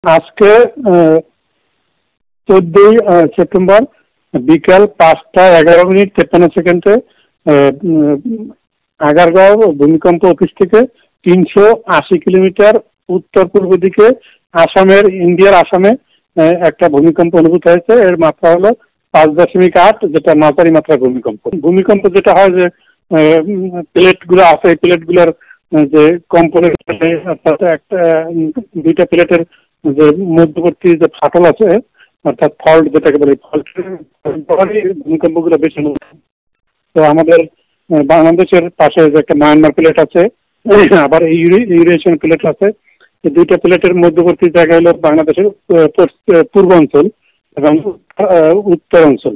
আজকে 14ই সেপ্টেম্বর বিকাল 5:11:53 আগারগাঁও ভূমিকম্প অফিস থেকে 380 কিলোমিটার উত্তর পূর্ব দিকে ইন্ডিয়ার আসামে একটা ভূমিকম্প অনুভূত হয়েছে। এর মাত্রা হলো 5.8, যেটা মাঝারি মাত্রার ভূমিকম্প। ভূমিকম্প যেটা হয় যে প্লেট গুলো আছে, এই প্লেট গুলোর যে কম্পনে অর্থাৎ দুইটা প্লেটের যে মধ্যবর্তী যে ফাটল আছে, অর্থাৎ ফল্ট যেটাকে বলে, ফল্টের ভূমিকম্প গুলো বেশি। তো আমাদের বাংলাদেশের পাশে যে একটা মায়ানমার প্লেট আছে, আবার ইউরেশিয়ান প্লেট আছে। এই দুইটা প্লেটের মধ্যবর্তী জায়গা হলো বাংলাদেশের পূর্বাঞ্চল এবং উত্তর অঞ্চল।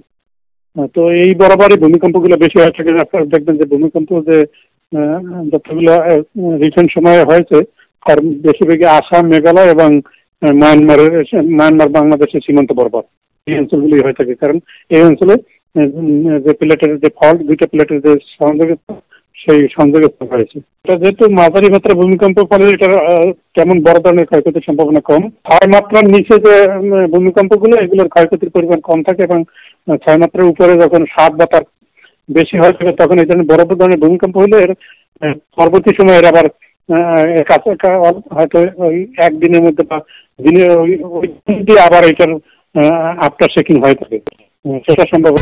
তো এই বরাবরই ভূমিকম্প গুলো বেশি হয়ে থাকে। আপনারা দেখবেন যে ভূমিকম্প যে যতগুলো রিসেন্ট সময়ে হয়েছে তার বেশিরভাগই আসাম, মেঘালয় এবং মায়ানমার বাংলাদেশের সীমান্ত বরাবর এই অঞ্চলগুলি হয়ে থাকে। কারণ এই অঞ্চলে যে প্লেটের যে ফল্ট, দুইটা প্লেটের যে সেই সংযোগ হয়েছে। এটা যেহেতু মাঝারি মাত্রা ভূমিকম্প, ফলে এটার তেমন বড় ধরনের ক্ষয়ক্ষতির সম্ভাবনা কম। 6 মাত্রার নিচে যে ভূমিকম্প গুলো, এগুলোর ক্ষয়ক্ষতির পরিমাণ কম থাকে এবং 6 মাত্রার উপরে যখন 7 বা তার বেশি হয়ে থাকে তখন এই ধরনের বড় ধরনের ভূমিকম্প হলে এর পরবর্তী সময়ে এর আবার হয়তো ওই একদিনের মধ্যে বা দিনে আবার এটার আফটার শেকিং হয়ে থাকে, সেটা সম্ভব।